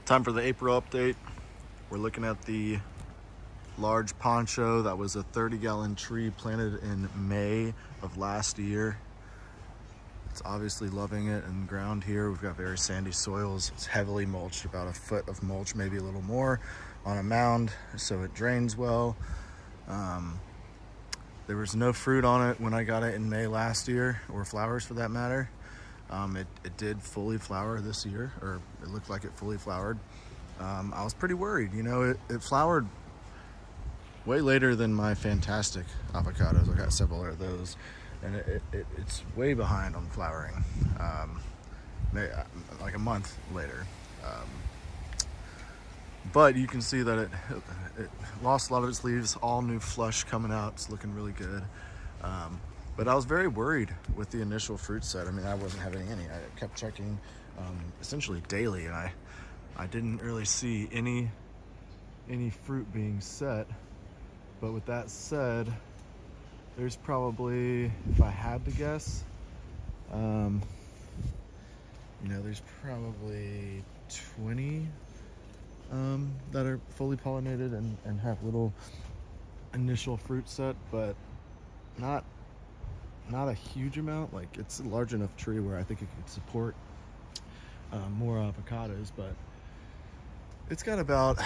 Time for the April update. We're looking at the large poncho that was a 30-gallon tree planted in May of last year. It's obviously loving it in the ground here. We've got very sandy soils. It's heavily mulched, about a foot of mulch, maybe a little more, on a mound, so it drains well. There was no fruit on it when I got it in May last year, or flowers for that matter. It did fully flower this year, or it looked like it fully flowered. I was pretty worried, you know, it flowered way later than my fantastic avocados. I got several of those, and it's way behind on flowering, maybe like a month later. But you can see that it lost a lot of its leaves, all new flush coming out. It's looking really good. But I was very worried with the initial fruit set. I mean, I wasn't having any. I kept checking essentially daily, and I didn't really see any fruit being set. But with that said, there's probably, if I had to guess, you know, there's probably 20 that are fully pollinated and have little initial fruit set, but not a huge amount. Like, it's a large enough tree where I think it could support more avocados, but it's got about,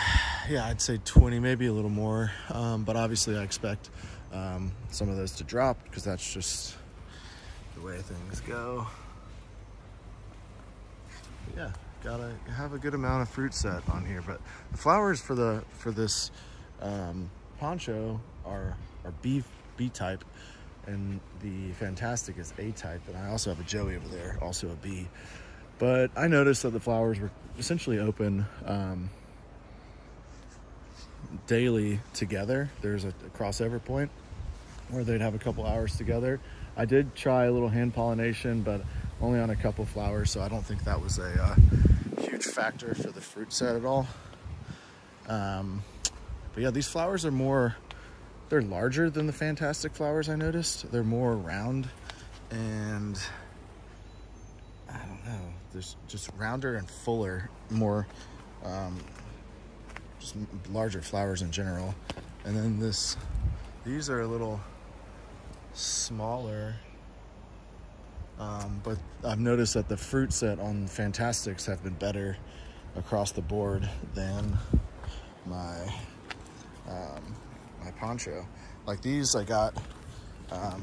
yeah, I'd say 20, maybe a little more. But obviously I expect some of those to drop because that's just the way things go. Yeah, gotta have a good amount of fruit set on here. But the flowers for this poncho are B type, and the fantastic is A type, and I also have a Joey over there, also a B. But I noticed that the flowers were essentially open daily together. There's a crossover point where they'd have a couple hours together. I did try a little hand pollination, but only on a couple flowers, so I don't think that was a huge factor for the fruit set at all. But yeah, these flowers are more, they're larger than the fantastic flowers. I noticed they're more round, and I don't know, there's just rounder and fuller, more just larger flowers in general. And then these are a little smaller, but I've noticed that the fruit set on fantastics have been better across the board than my my poncho. Like these I got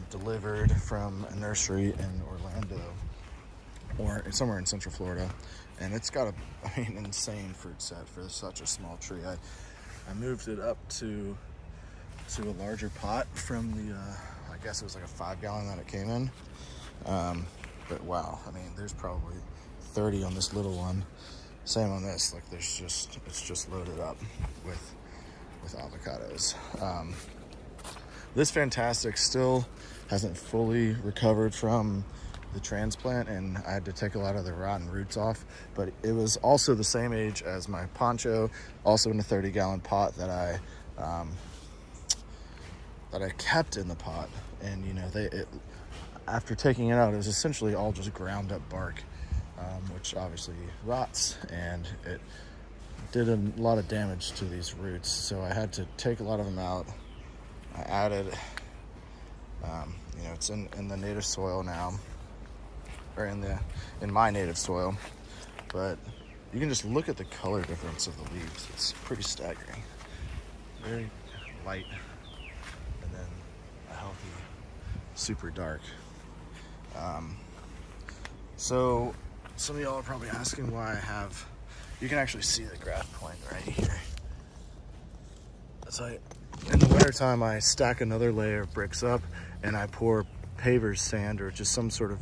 delivered from a nursery in Orlando, or somewhere in Central Florida, and it's got a insane fruit set for such a small tree. I moved it up to a larger pot from the I guess it was like a 5-gallon that it came in, but wow, I mean, there's probably 30 on this little one. Same on this. Like, it's just loaded up with avocados. This fantastic still hasn't fully recovered from the transplant, and I had to take a lot of the rotten roots off, but it was also the same age as my poncho, also in a 30-gallon pot that I kept in the pot. And you know, after taking it out, it was essentially all just ground up bark, which obviously rots, and it did a lot of damage to these roots, so I had to take a lot of them out. I added, you know, it's in the native soil now, or in my native soil, but you can just look at the color difference of the leaves. It's pretty staggering. Very light, and then a healthy, super dark. So some of y'all are probably asking why I have, you can actually see the graft point right here. So in the wintertime, I stack another layer of bricks up, and I pour paver's sand or just some sort of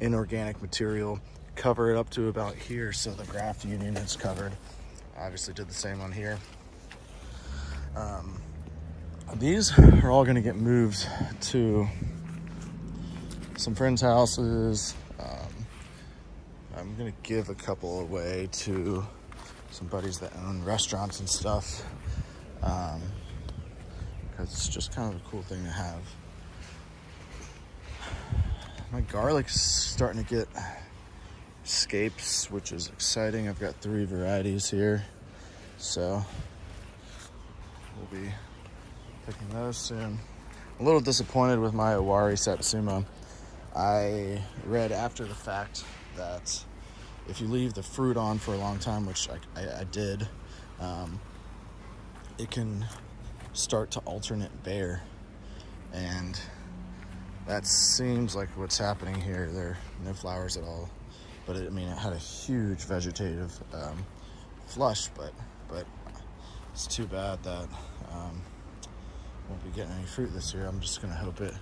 inorganic material, cover it up to about here so the graft union is covered. I obviously did the same on here. These are all going to get moved to some friends' houses. I'm going to give a couple away to some buddies that own restaurants and stuff, because it's just kind of a cool thing to have. My garlic's starting to get scapes, which is exciting. I've got 3 varieties here, so we'll be picking those soon. A little disappointed with my Owari Satsuma. I read after the fact that if you leave the fruit on for a long time, which I did, it can start to alternate bear, and that seems like what's happening here. There are no flowers at all, but it had a huge vegetative flush, but it's too bad that won't be getting any fruit this year. I'm just gonna hope it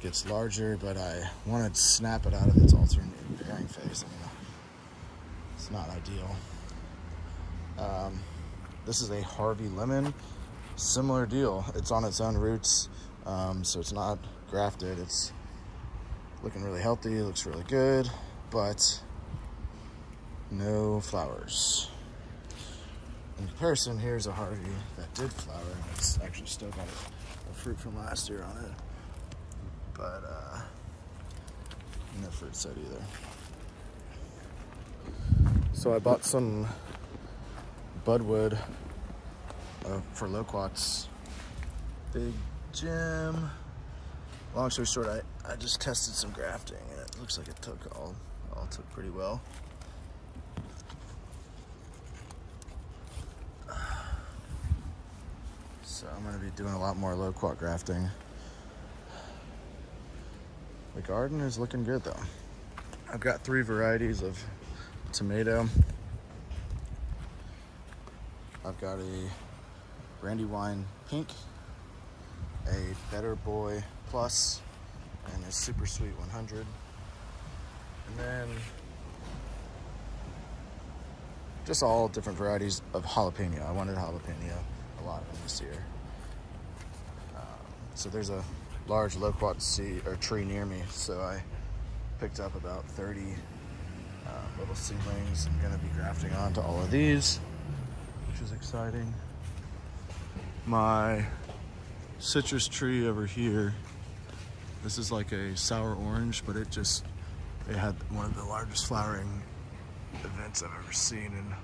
gets larger, but I want to snap it out of its alternate bearing phase. It's not ideal. This is a Harvey lemon, similar deal. It's on its own roots, so it's not grafted. It's looking really healthy, it looks really good, but no flowers. In comparison, here's a Harvey that did flower, and it's actually still got a fruit from last year on it, but no fruit set either. So I bought some budwood for loquats. Big Jim. Long story short, I just tested some grafting, and it looks like it all took pretty well. So I'm going to be doing a lot more loquat grafting. The garden is looking good though. I've got 3 varieties of tomato. I've got a Brandywine Pink, a Better Boy Plus, and a Super Sweet 100. And then just all different varieties of jalapeno. I wanted jalapeno, a lot of them this year. So there's a large loquat tree near me, so I picked up about 30 little seedlings. I'm gonna be grafting onto all of these, which is exciting. My citrus tree over here, this is like a sour orange, but it had one of the largest flowering events I've ever seen, and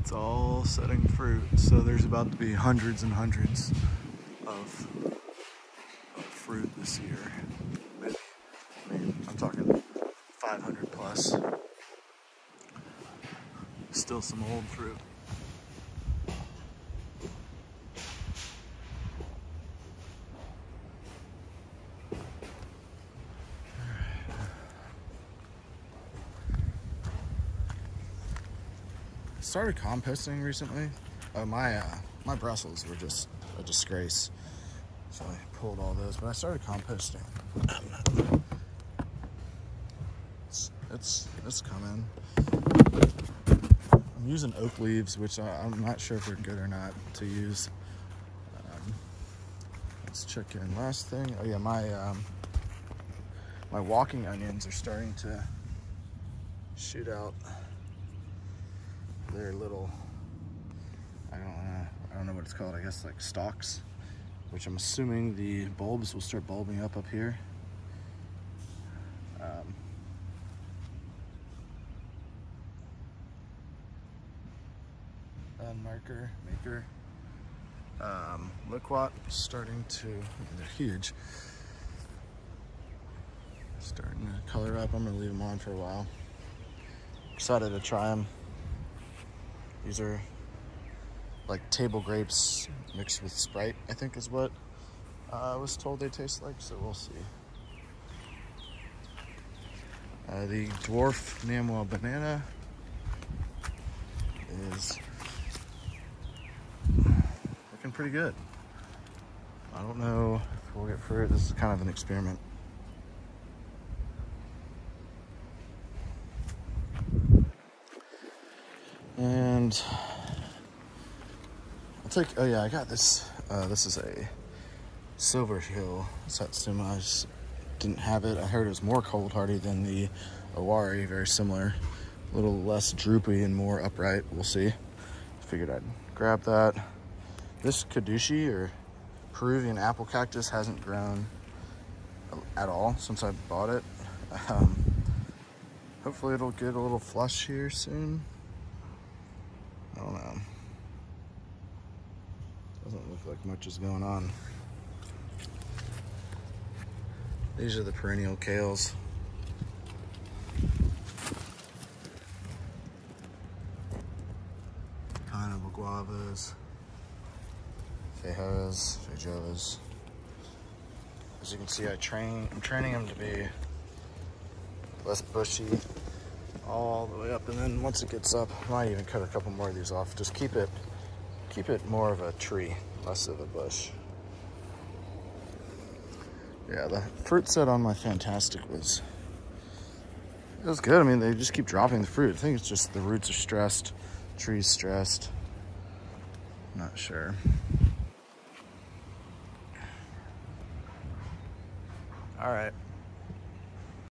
it's all setting fruit. So there's about to be hundreds and hundreds of fruit this year. I'm talking 500 plus. Still some old fruit. Started composting recently. My Brussels were just a disgrace, so I pulled all those. But I started composting. It's coming. I'm using oak leaves, which I'm not sure if they're good or not to use. Let's check in. Last thing. Oh yeah, my walking onions are starting to shoot out their little, I don't know what it's called, I guess like stalks, which I'm assuming the bulbs will start bulbing up here. Maker. Loquat starting to, they're huge. Starting to color up. I'm gonna leave them on for a while. Excited to try them. These are like table grapes mixed with Sprite, I think is what I was told they taste like, so we'll see. The dwarf Namwa banana is looking pretty good. I don't know if we'll get fruit. This is kind of an experiment. And I'll take, oh yeah, I got this. This is a Silver Hill Satsuma. I just didn't have it. I heard it was more cold hardy than the Owari, very similar. A little less droopy and more upright, we'll see. Figured I'd grab that. This Kadushi, or Peruvian apple cactus, hasn't grown at all since I bought it. Hopefully it'll get a little flush here soon. I don't know. Doesn't look like much is going on. These are the perennial kales. Pineapple guavas, feijoas. As you can see, I'm training them to be less bushy all the way up, and then once it gets up, I might even cut a couple more of these off. Just keep it more of a tree, less of a bush. Yeah, the fruit set on my Fantastic was good. I mean, they just keep dropping the fruit. I think it's just the roots are stressed, tree's stressed. Not sure. All right.